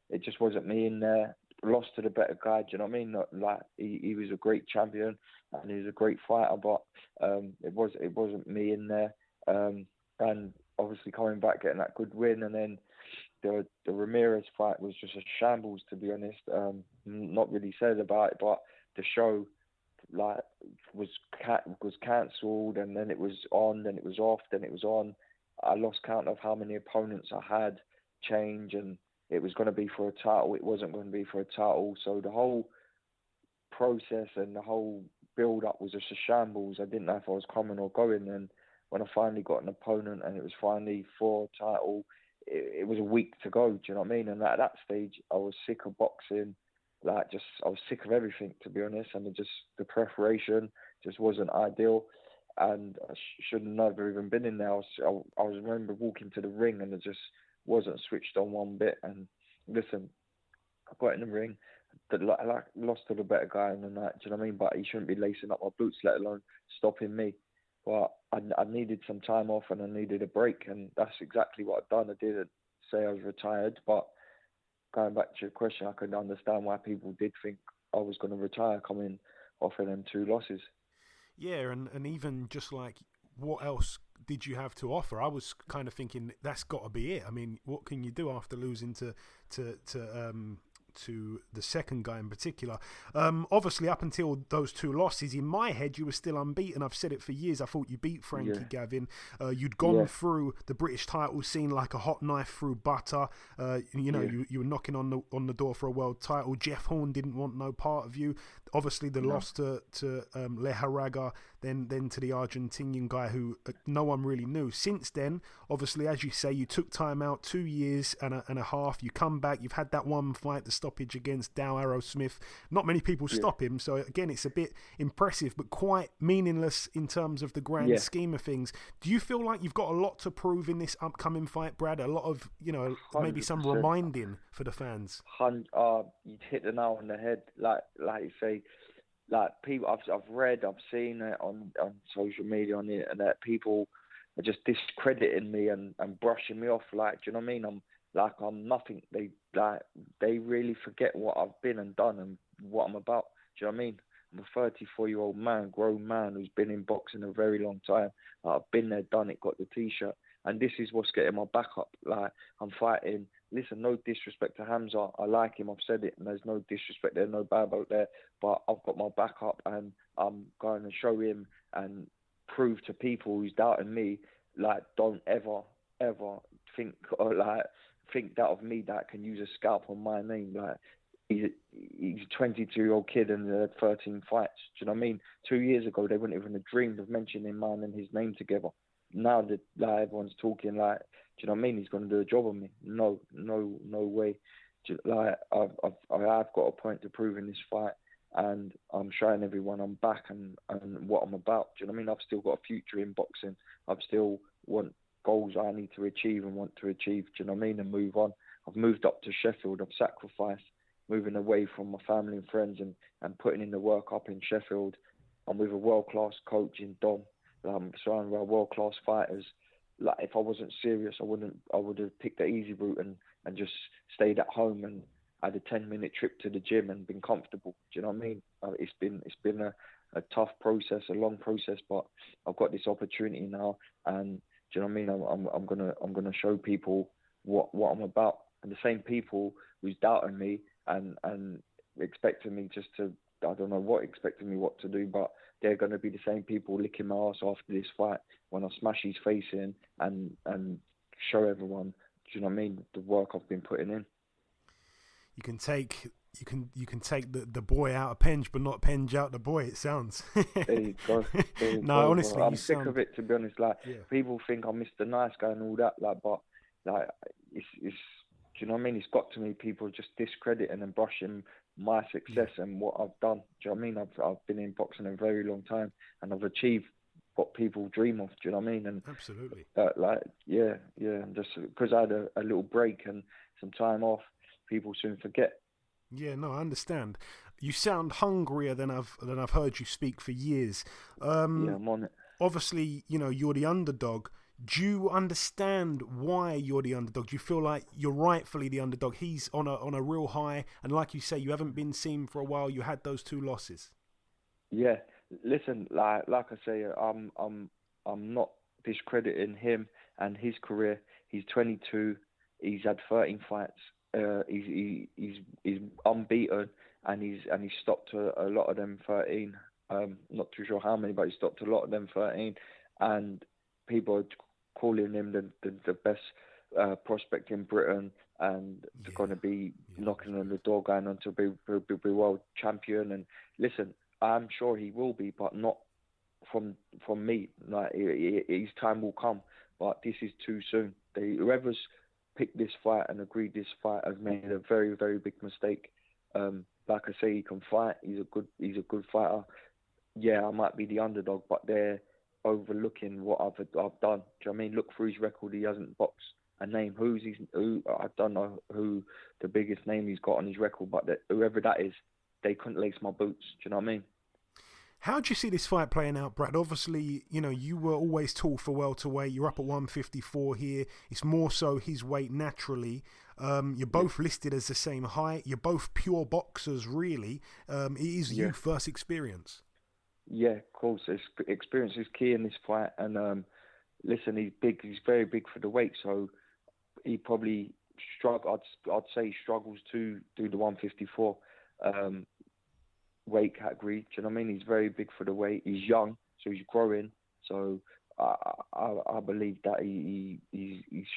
it just wasn't me in there. Lost to the better guy. Do you know what I mean? Like he was a great champion and he was a great fighter, but it wasn't me in there. And obviously coming back, getting that good win, and then the Ramirez fight was just a shambles, to be honest. Not really said about it, but the show was cancelled, and then it was on, then it was off, then it was on. I lost count of how many opponents I had change, and it was going to be for a title. It wasn't going to be for a title. So the whole process and the whole build-up was just a shambles. I didn't know if I was coming or going. And when I finally got an opponent and it was finally for a title, it was a week to go. Do you know what I mean? And at that stage, I was sick of boxing. I was sick of everything, to be honest. And the preparation just wasn't ideal. And I should have never even been in there. I remember walking to the ring and it just wasn't switched on one bit. And listen, I got in the ring, I lost to the better guy in the night. Do you know what I mean? But he shouldn't be lacing up my boots, let alone stopping me. But I needed some time off and I needed a break, and that's exactly what I've done. I didn't say I was retired, but going back to your question, I could understand why people did think I was going to retire coming off of them 2 losses. Yeah, and even just like, what else did you have to offer? I was kind of thinking that's got to be it. I mean, what can you do after losing to the second guy in particular? Obviously, up until those 2 losses, in my head, you were still unbeaten. I've said it for years. I thought you beat Frankie Gavin. You'd gone through the British title scene like a hot knife through butter. You were knocking on the door for a world title. Jeff Horn didn't want no part of you. Obviously, the loss to Lejaraga than to the Argentinian guy who no one really knew. Since then, obviously, as you say, you took time out, 2 years and a half. You come back. You've had that one fight, the stoppage against Dow Arrowsmith. Not many people stop him, so again, it's a bit impressive, but quite meaningless in terms of the grand scheme of things. Do you feel like you've got a lot to prove in this upcoming fight, Brad? A lot of, maybe some 100%. reminding for the fans. You hit the nail on the head. Like you say, like people, I've read, I've seen it on social media, on the internet. People are just discrediting me and brushing me off. Like, do you know what I mean? I'm nothing. They really forget what I've been and done and what I'm about. Do you know what I mean? I'm a 34-year-old man, grown man who's been in boxing a very long time. I've been there, done it, got the T-shirt. And this is what's getting my back up. Like, I'm fighting. Listen, no disrespect to Hamzah. I like him. I've said it, and there's no disrespect there, no bad about there. But I've got my back up, and I'm going to show him and prove to people who's doubting me, like, don't ever think that of me that can use a scalp on my name. Like, he's a 22-year-old kid and 13 fights. Do you know what I mean? 2 years ago, they wouldn't even have dreamed of mentioning mine and his name together. Now that everyone's talking, like, do you know what I mean? He's going to do a job on me. No way. Like, I've got a point to prove in this fight, and I'm showing everyone I'm back and what I'm about. Do you know what I mean? I've still got a future in boxing. I've still want goals I need to achieve and want to achieve. Do you know what I mean? And move on. I've moved up to Sheffield. I've sacrificed moving away from my family and friends and putting in the work up in Sheffield. I'm with a world-class coach in Dom. I'm surrounded by world-class fighters. Like, if I wasn't serious, I would have picked the easy route and just stayed at home and had a 10-minute trip to the gym and been comfortable. Do you know what I mean? It's been a tough process, a long process, but I've got this opportunity now, and do you know what I mean? I'm gonna show people what I'm about, and the same people who's doubting me and expecting me just to, I don't know what, expecting me what to do, but they're going to be the same people licking my ass after this fight when I smash his face in and show everyone, do you know what I mean, the work I've been putting in. You can take the boy out of Penge, but not Penge out the boy, it sounds. There you go. No, honestly, I'm sick of it, to be honest. Like, people think I'm Mr. Nice Guy and all that, like, but like, it's do you know what I mean? It's got to me, people just discrediting and brushing my success and what I've done. Do you know what I mean? I've been in boxing a very long time, and I've achieved what people dream of. Do you know what I mean? And absolutely. And just because I had a little break and some time off, people soon forget. Yeah, no, I understand. You sound hungrier than I've heard you speak for years. I'm on it. Obviously, you're the underdog. Do you understand why you're the underdog? Do you feel like you're rightfully the underdog? He's on a real high, and like you say, you haven't been seen for a while. You had those 2 losses. Yeah, listen, like I say, I'm not discrediting him and his career. He's 22. He's had 13 fights. He's unbeaten, and he's stopped a lot of them 13. Not too sure how many, but he stopped a lot of them 13. And people are calling him the best prospect in Britain, and they're going to be knocking on the door, going on to be world champion. And listen, I'm sure he will be, but not from me. Like, his time will come, but this is too soon. Whoever's picked this fight and agreed this fight has made a very, very big mistake. Like I say, he can fight. He's a good fighter. Yeah, I might be the underdog, but they're overlooking what I've done. Do you know what I mean? Look through his record. He hasn't boxed a name. Who I don't know who the biggest name he's got on his record, but whoever that is, they couldn't lace my boots. Do you know what I mean? How do you see this fight playing out, Brad? Obviously, you were always tall for welterweight. You're up at 154 here. It's more so his weight naturally. You're both listed as the same height. You're both pure boxers, really. It is youth versus experience. Yeah, of course. Experience is key in this fight. And listen, he's big. He's very big for the weight. So he probably I'd say struggles to do the 154 weight category. Do you know what I mean? He's very big for the weight. He's young, so he's growing. So I believe that he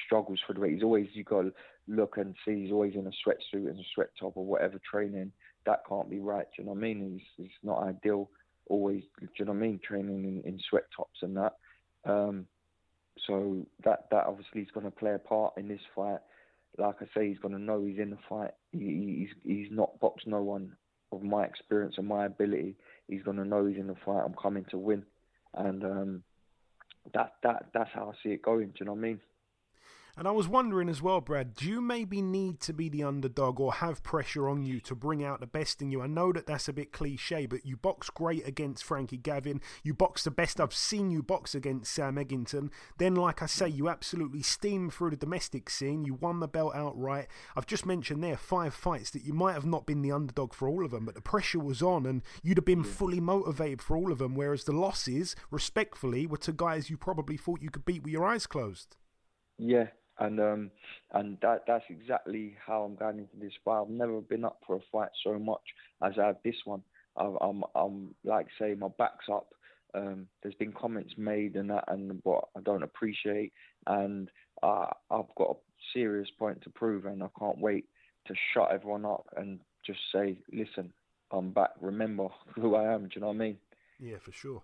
struggles for the weight. He's always, you got to look and see, he's always in a sweatsuit and a sweat top or whatever training. That can't be right. Do you know what I mean? He's not ideal. always, do you know what I mean, training in sweat tops and that. So that obviously is going to play a part in this fight. Like I say, he's going to know he's in the fight. He's not boxed no one of my experience and my ability. He's going to know he's in the fight. I'm coming to win, and that's how I see it going. Do you know what I mean? And I was wondering as well, Brad, do you maybe need to be the underdog or have pressure on you to bring out the best in you? I know that that's a bit cliche, but you box great against Frankie Gavin. You box the best I've seen you box against Sam Eggington. Then, like I say, you absolutely steamed through the domestic scene. You won the belt outright. I've just mentioned there 5 fights that you might have not been the underdog for all of them, but the pressure was on and you'd have been fully motivated for all of them, whereas the losses, respectfully, were to guys you probably thought you could beat with your eyes closed. Yeah. And that's exactly how I'm going into this fight. I've never been up for a fight so much as I have this one. I'm like say my back's up. There's been comments made and that, and what I don't appreciate, and I've got a serious point to prove, and I can't wait to shut everyone up and just say, listen, I'm back. Remember who I am. Do you know what I mean? Yeah, for sure.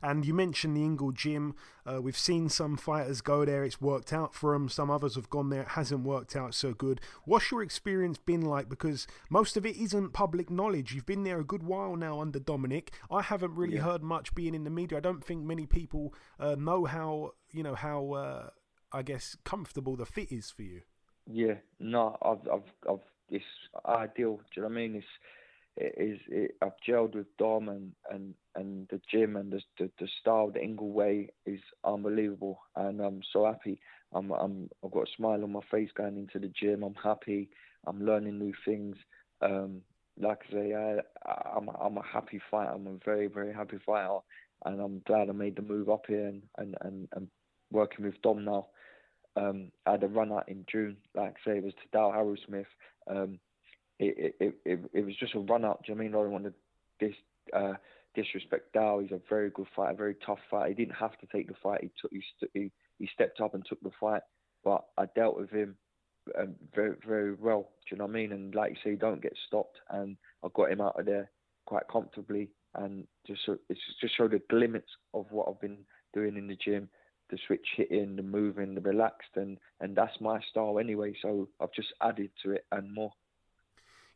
And you mentioned the Ingle gym. We've seen some fighters go there. It's worked out for them. Some others have gone there. It hasn't worked out so good. What's your experience been like? Because most of it isn't public knowledge. You've been there a good while now under Dominic. I haven't really heard much being in the media. I don't think many people know how I guess comfortable the fit is for you. Yeah, no, I've it's ideal. Do you know what I mean? I've gelled with Dom and the gym and the style, the Ingle way is unbelievable, and I'm so happy. I've got a smile on my face going into the gym. I'm happy. I'm learning new things. Like I say, I'm a happy fighter. I'm a very, very happy fighter, and I'm glad I made the move up here and working with Dom now. I had a run out in June. Like I say, it was to Dow Harrowsmith. It was just a run out. Do you know what I mean? I don't want to disrespect Dow. He's a very good fighter, very tough fighter. He didn't have to take the fight. He stepped up and took the fight. But I dealt with him very, very well. Do you know what I mean? And like you say, don't get stopped. And I got him out of there quite comfortably. And it's just showed a glimpse of what I've been doing in the gym. The switch hitting, the moving, the relaxed. And that's my style anyway. So I've just added to it and more.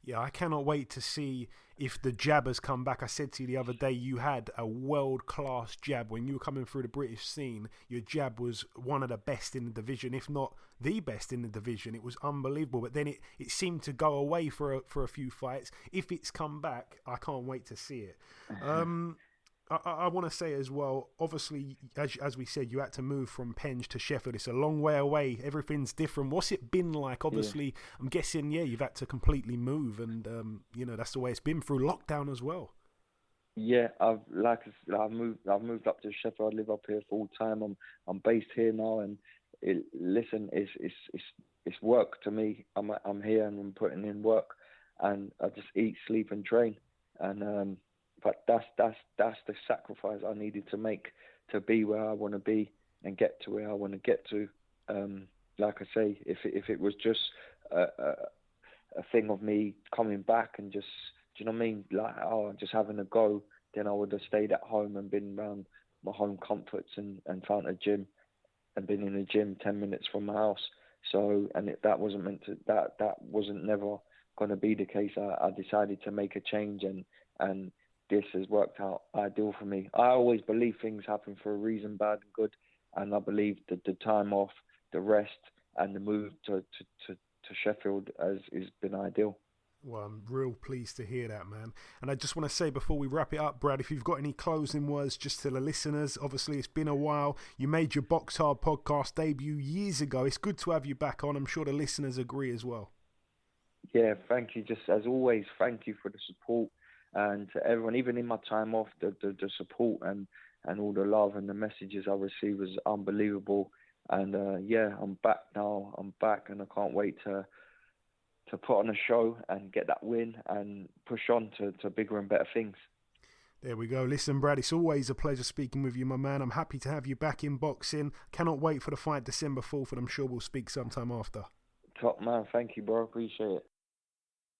Yeah, I cannot wait to see if the jab has come back. I said to you the other day, you had a world-class jab. When you were coming through the British scene, your jab was one of the best in the division, if not the best in the division. It was unbelievable. But then it seemed to go away for a few fights. If it's come back, I can't wait to see it. I want to say as well, obviously, as we said, you had to move from Penge to Sheffield. It's a long way away. Everything's different. What's it been like? Obviously, I'm guessing, you've had to completely move, and that's the way it's been through lockdown as well. Yeah, I've moved up to Sheffield. I live up here full time. I'm based here now, and it's work to me. I'm here and I'm putting in work, and I just eat, sleep, and train, and but that's the sacrifice I needed to make to be where I want to be and get to where I want to get to. Like I say, if it was just a thing of me coming back and just, do you know what I mean? Like, just having a go, then I would have stayed at home and been around my home comforts and found a gym and been in a gym 10 minutes from my house. So, that wasn't never going to be the case. I decided to make a change, and this has worked out ideal for me. I always believe things happen for a reason, bad and good, and I believe that the time off, the rest, and the move to Sheffield has been ideal. Well, I'm real pleased to hear that, man. And I just want to say before we wrap it up, Brad, if you've got any closing words just to the listeners, obviously it's been a while. You made your BoxHard podcast debut years ago. It's good to have you back on. I'm sure the listeners agree as well. Yeah, thank you. Just as always, thank you for the support. And to everyone, even in my time off, the support and all the love and the messages I received was unbelievable. And I'm back now. I'm back, and I can't wait to put on a show and get that win and push on to bigger and better things. There we go. Listen, Brad, it's always a pleasure speaking with you, my man. I'm happy to have you back in boxing. Cannot wait for the fight December 4th, and I'm sure we'll speak sometime after. Top man. Thank you, bro. Appreciate it.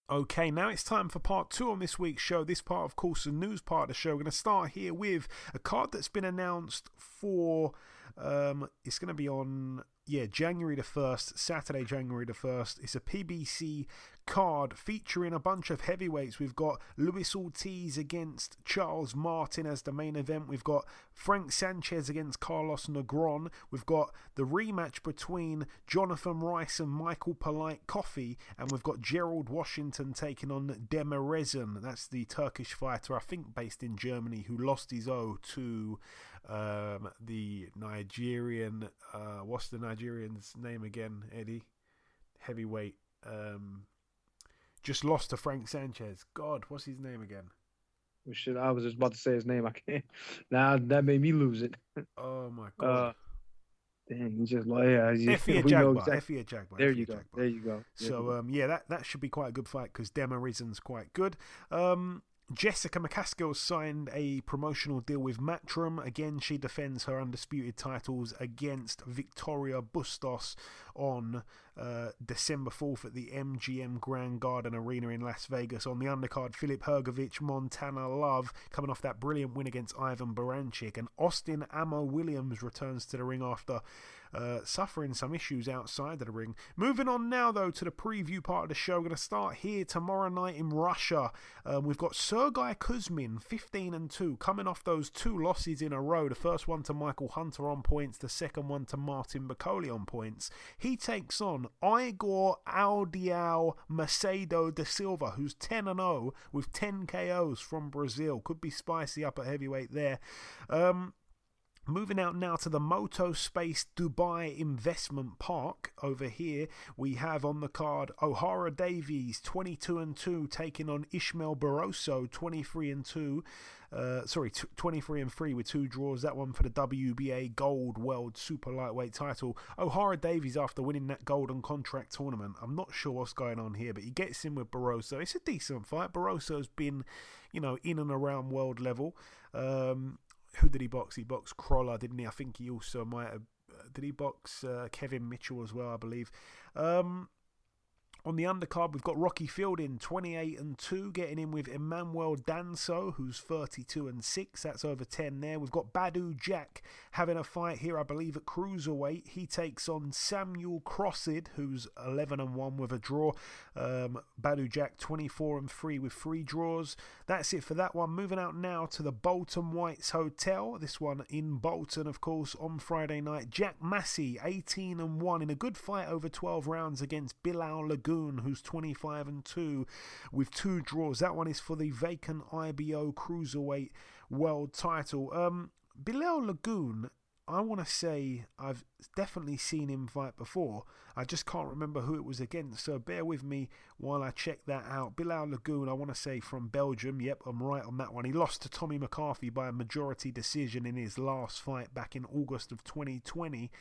Okay, now it's time for part 2 on this week's show. This part, of course, the news part of the show. We're going to start here with a card that's been announced for, it's going to be on, January the 1st, Saturday, January the 1st. It's a PBC card featuring a bunch of heavyweights. We've got Luis Ortiz against Charles Martin as the main event. We've got Frank Sanchez against Carlos Negron. We've got the rematch between Jonathan Rice and Michael Polite Coffey, and we've got Gerald Washington taking on Demirezan. That's the Turkish fighter, I think based in Germany, who lost his O to the Nigerian, what's the Nigerian's name again, Eddie? Heavyweight. Just lost to Frank Sanchez. God, what's his name again? Well, shit, I was just about to say his name. I can't. Now that made me lose it. Oh my God. Dang, he just Effie Jaguar. There you go. So that should be quite a good fight because Demirezan's quite good. Jessica McCaskill signed a promotional deal with Matchroom. Again, she defends her undisputed titles against Victoria Bustos on December 4th at the MGM Grand Garden Arena in Las Vegas. On the undercard, Filip Hrgović, Montana Love, coming off that brilliant win against Ivan Baranchyk. And Austin Amo Williams returns to the ring after suffering some issues outside of the ring. Moving on now, though, to the preview part of the show. We're going to start here tomorrow night in Russia. We've got Sergei Kuzmin, 15-2, coming off those 2 losses in a row. The first one to Michael Hunter on points, the second one to Martin Bacoli on points. He takes on Igor Aldiao Macedo da Silva, who's 10-0 with 10 KOs from Brazil. Could be spicy up at heavyweight there. Moving out now to the Moto Space Dubai Investment Park. Over here, we have on the card O'Hara Davies, 22-2, taking on Ishmael Barroso, 23-2. 23-3 with 2 draws. That one for the WBA Gold World Super Lightweight title. O'Hara Davies, after winning that golden contract tournament, I'm not sure what's going on here, but he gets in with Barroso. It's a decent fight. Barroso's been, in and around world level. Who did he box? He boxed Crolla, didn't he? I think he also might have... did he box Kevin Mitchell as well, I believe? On the undercard, we've got Rocky Fielding, 28-2, getting in with Emmanuel Danso, who's 32-6. That's over 10 there. We've got Badu Jack having a fight here, I believe, at cruiserweight. He takes on Samuel Crossid, who's 11-1 with a draw. Badu Jack, 24-3 with 3 draws. That's it for that one. Moving out now to the Bolton Whites Hotel. This one in Bolton, of course, on Friday night. Jack Massey, 18-1 in a good fight over 12 rounds against Bilal Lagoon, who's 25-2 with 2 draws. That one is for the vacant IBO Cruiserweight World title. Bilal Lagoon, I want to say I've definitely seen him fight before. I just can't remember who it was against, so bear with me while I check that out. Bilal Lagoon, I want to say from Belgium. Yep, I'm right on that one. He lost to Tommy McCarthy by a majority decision in his last fight back in August of 2020.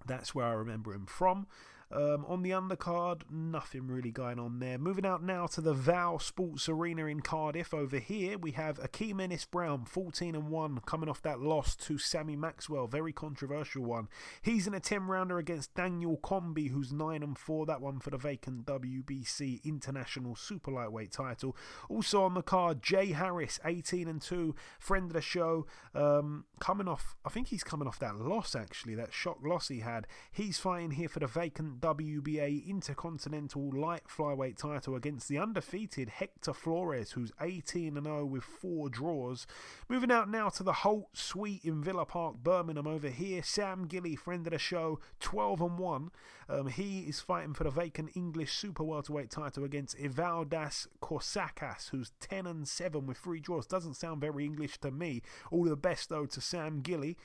That's where I remember him from. On the undercard, nothing really going on there. Moving out now to the Val Sports Arena in Cardiff. Over here, we have Akeem Ennis-Brown, 14-1, coming off that loss to Sammy Maxwell. Very controversial one. He's in a 10-rounder against Daniel Comby, who's 9-4. That one for the vacant WBC International Super Lightweight title. Also on the card, Jay Harris, 18-2, friend of the show. Coming off, I think he's coming off that loss, actually, that shock loss he had. He's fighting here for the vacant WBA Intercontinental Light Flyweight title against the undefeated Hector Flores, who's 18-0 with 4 draws. Moving out now to the Holt Suite in Villa Park, Birmingham. Over here, Sam Gilly, friend of the show, 12-1. He is fighting for the vacant English Super Welterweight title against Evaldas Korsakas, who's 10-7 with 3 draws. Doesn't sound very English to me. All the best, though, to Sam Gilly.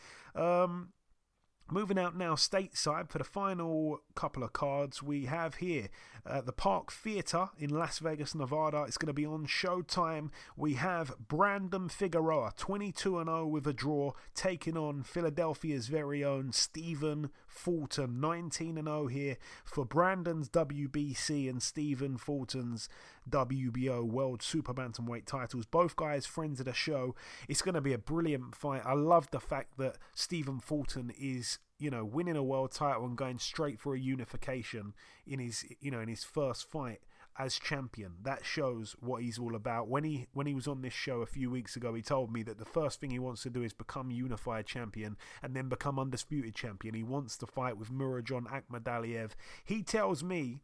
Moving out now stateside for the final couple of cards we have here. The Park Theatre in Las Vegas, Nevada. It's going to be on Showtime. We have Brandon Figueroa, 22-0 with a draw, taking on Philadelphia's very own Stephen Fulton, 19-0 here for Brandon's WBC and Stephen Fulton's WBO World Super Bantamweight titles. Both guys friends of the show. It's going to be a brilliant fight. I love the fact that Stephen Fulton is, winning a world title and going straight for a unification in his, in his first fight as champion. That shows what he's all about. When he was on this show a few weeks ago, he told me that the first thing he wants to do is become unified champion and then become undisputed champion. He wants to fight with Murajon Akhmadaliev. He tells me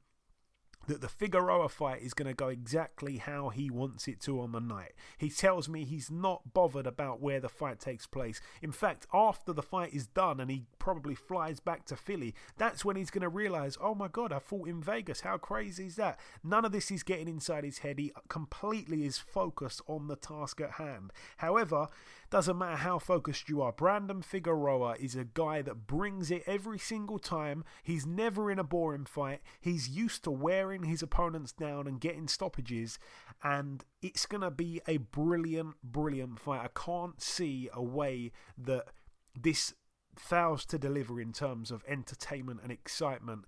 that the Figueroa fight is going to go exactly how he wants it to on the night. He tells me he's not bothered about where the fight takes place. In fact, after the fight is done and he probably flies back to Philly, that's when he's going to realise, oh my God, I fought in Vegas. How crazy is that? None of this is getting inside his head. He completely is focused on the task at hand. However, doesn't matter how focused you are. Brandon Figueroa is a guy that brings it every single time. He's never in a boring fight. He's used to wearing his opponents down and getting stoppages, and it's going to be a brilliant fight. I can't see a way that this fails to deliver in terms of entertainment and excitement.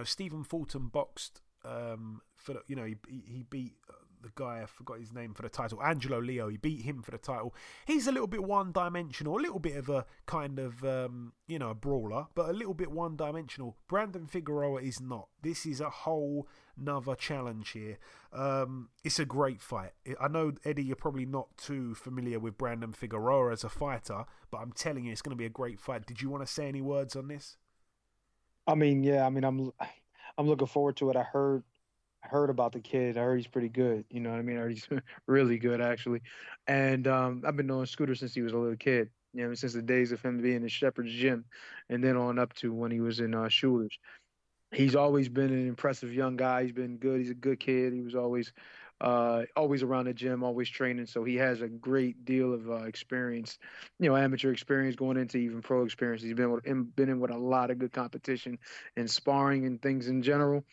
Stephen Fulton boxed he beat the guy, I forgot his name, for the title, Angelo Leo. He beat him for the title. He's a little bit one-dimensional, a little bit of a kind of, a brawler, but a little bit one-dimensional. Brandon Figueroa is not. This is a whole nother challenge here. It's a great fight. I know, Eddie, you're probably not too familiar with Brandon Figueroa as a fighter, but I'm telling you, it's going to be a great fight. Did you want to say any words on this? I'm looking forward to it. I heard about the kid. I heard he's pretty good. You know what I mean? I heard he's really good, actually. And I've been knowing Scooter since he was a little kid. Since the days of him being in Shepherd's Gym, and then on up to when he was in Schuler's. He's always been an impressive young guy. He's been good. He's a good kid. He was always around the gym, always training. So he has a great deal of experience, amateur experience going into even pro experience. He's been in with a lot of good competition and sparring and things in general.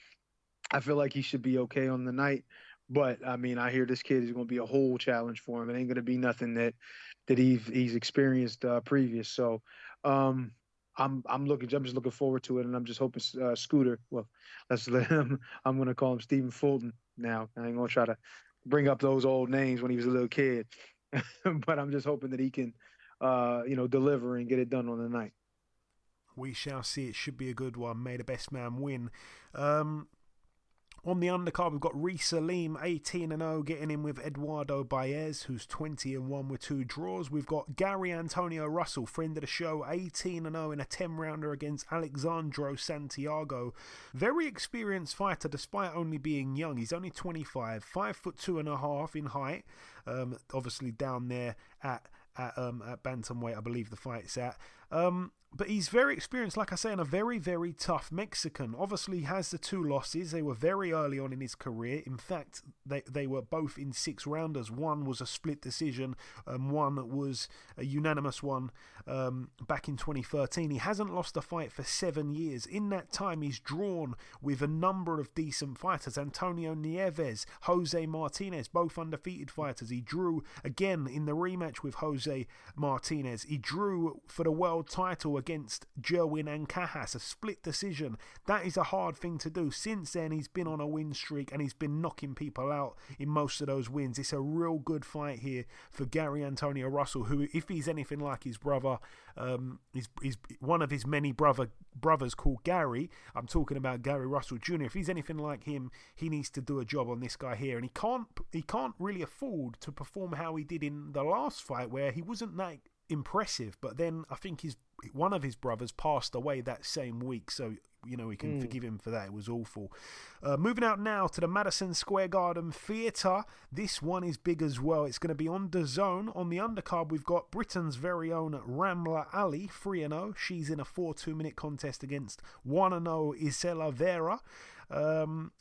I feel like he should be okay on the night. But, I hear this kid is going to be a whole challenge for him. It ain't going to be nothing that he's experienced previous. So I'm just looking forward to it, and I'm just hoping Scooter, well, let's let him, I'm going to call him Stephen Fulton now. I ain't going to try to bring up those old names when he was a little kid. But I'm just hoping that he can, deliver and get it done on the night. We shall see. It should be a good one. May the best man win. On the undercard, we've got Reece Salim, 18-0, getting in with Eduardo Baez, who's 20-1 with 2 draws. We've got Gary Antonio Russell, friend of the show, 18-0 in a 10-rounder against Alexandro Santiago. Very experienced fighter, despite only being young. He's only 25, 5'2.5" in height. Obviously down there at bantamweight, I believe the fight's at. But he's very experienced, like I say, and a very, very tough Mexican. Obviously has the 2 losses. They were very early on in his career. In fact, they were both in 6-rounders. One was a split decision, one was a unanimous one back in 2013. He hasn't lost a fight for 7 years. In that time, he's drawn with a number of decent fighters. Antonio Nieves, Jose Martinez, both undefeated fighters. He drew again in the rematch with Jose Martinez. He drew for the world title against Jerwin Ancajas, a split decision. That is a hard thing to do. Since then, he's been on a win streak and he's been knocking people out in most of those wins. It's a real good fight here for Gary Antonio Russell, who, if he's anything like his brother, he's one of his many brothers called Gary. I'm talking about Gary Russell Jr. If he's anything like him, he needs to do a job on this guy here, and he can't really afford to perform how he did in the last fight, where he wasn't that impressive, but then I think one of his brothers passed away that same week, so we can forgive him for that. It was awful. Moving out now to the Madison Square Garden Theatre. This one is big as well. It's going to be on DAZN. On the undercard, we've got Britain's very own Ramla Ali, 3-0. She's in a 4-2-minute contest against 1-0 Isela Vera.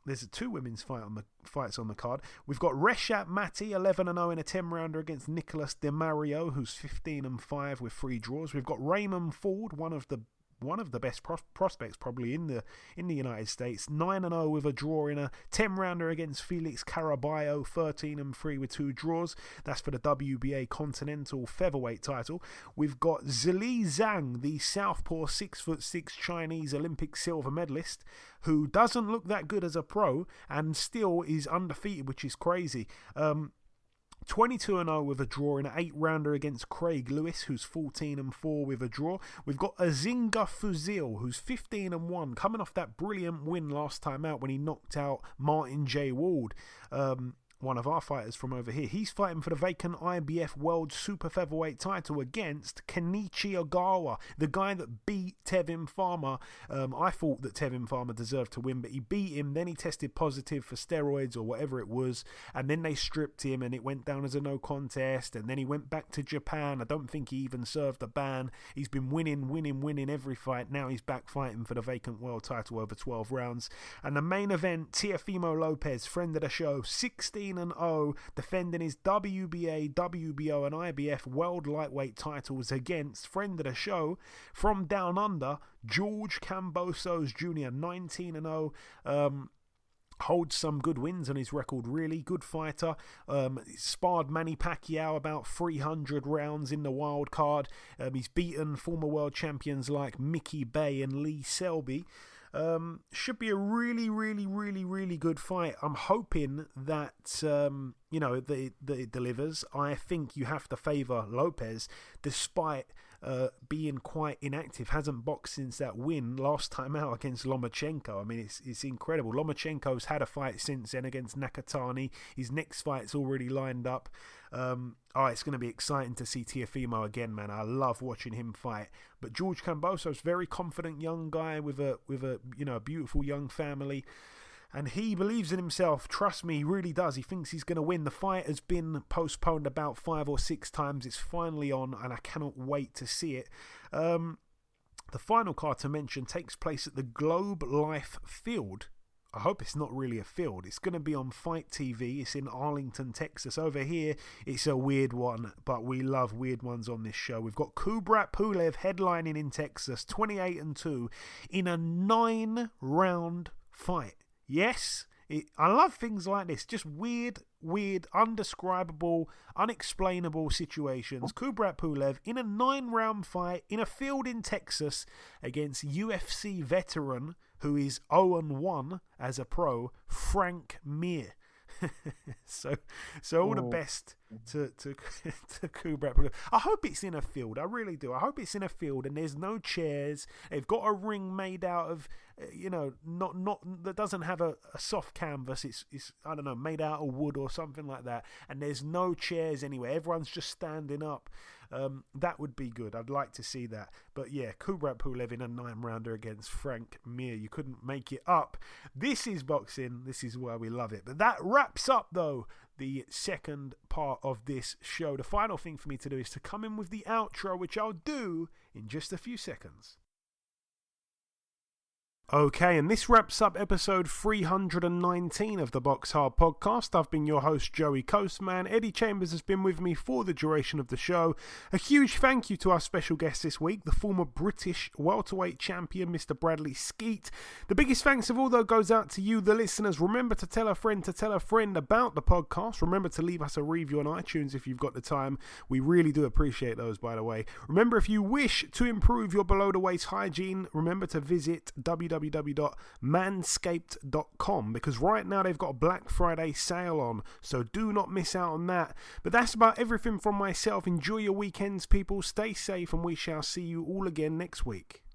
There's 2 women's fights on the card. We've got Reshat Mati, 11-0 in a 10-rounder against Nicholas DeMario, who's 15-5 with 3 draws. We've got Raymond Ford, one of the best prospects probably in the United States, 9-0 with a draw in a 10-rounder against Felix Caraballo, 13-3 with 2 draws. That's for the WBA Continental Featherweight title. We've got Zili Zhang, the southpaw 6'6" Chinese Olympic silver medalist, who doesn't look that good as a pro and still is undefeated, which is crazy. 22-0 with a draw in an 8-rounder against Craig Lewis, who's 14-4 with a draw. We've got Azinga Fuzil, who's 15-1, coming off that brilliant win last time out when he knocked out Martin J. Ward. One of our fighters from over here. He's fighting for the vacant IBF World Super Featherweight title against Kenichi Ogawa, the guy that beat Tevin Farmer. I thought that Tevin Farmer deserved to win, but he beat him. Then he tested positive for steroids or whatever it was, and then they stripped him and it went down as a no contest, and then he went back to Japan. I don't think he even served a ban. He's been winning every fight. Now he's back fighting for the vacant world title over 12 rounds. And the main event, Teofimo Lopez, friend of the show, 16-0, defending his WBA, WBO and IBF world lightweight titles against friend of the show from down under, George Kambosos Jr., 19-0. Holds some good wins on his record, really good fighter. Sparred Manny Pacquiao about 300 rounds in the wild card. He's beaten former world champions like Mickey Bay and Lee Selby. Should be a really good fight. I'm hoping that that it delivers. I think you have to favour Lopez, despite being quite inactive. Hasn't boxed since that win last time out against Lomachenko. I mean, it's incredible. Lomachenko's had a fight since then against Nakatani. His next fight's already lined up. It's going to be exciting to see Teofimo again, man. I love watching him fight. But George Kambosos, very confident young guy with a beautiful young family. And he believes in himself. Trust me, he really does. He thinks he's going to win. The fight has been postponed about 5 or 6 times. It's finally on, and I cannot wait to see it. The final card to mention takes place at the Globe Life Field. I hope it's not really a field. It's going to be on Fight TV. It's in Arlington, Texas. Over here, it's a weird one, but we love weird ones on this show. We've got Kubrat Pulev headlining in Texas, 28-2, in a 9-round fight. Yes, I love things like this. Just weird, undescribable, unexplainable situations. Kubrat Pulev in a 9-round fight in a field in Texas against UFC veteran who is 0-1 as a pro, Frank Mir. so all the best to Kubrat Pulev. I hope it's in a field. I really do. I hope it's in a field and there's no chairs. They've got a ring made out of not that doesn't have a soft canvas. It's I don't know, made out of wood or something like that. And there's no chairs anywhere. Everyone's just standing up. That would be good. I'd like to see that. But yeah, Kubrat Pulev in a 9-rounder against Frank Mir. You couldn't make it up. This is boxing. This is why we love it. But that wraps up, though, the second part of this show. The final thing for me to do is to come in with the outro, which I'll do in just a few seconds. Okay, and this wraps up episode 319 of the BoxHard Podcast. I've been your host, Joey Coastman. Eddie Chambers has been with me for the duration of the show. A huge thank you to our special guest this week, the former British welterweight champion, Mr. Bradley Skeete. The biggest thanks of all, though, goes out to you, the listeners. Remember to tell a friend about the podcast. Remember to leave us a review on iTunes if you've got the time. We really do appreciate those, by the way. Remember, if you wish to improve your below-the-waist hygiene, remember to visit www.manscaped.com, because right now they've got a Black Friday sale on, so do not miss out on that. But that's about everything from myself. Enjoy your weekends, people. Stay safe, and we shall see you all again next week.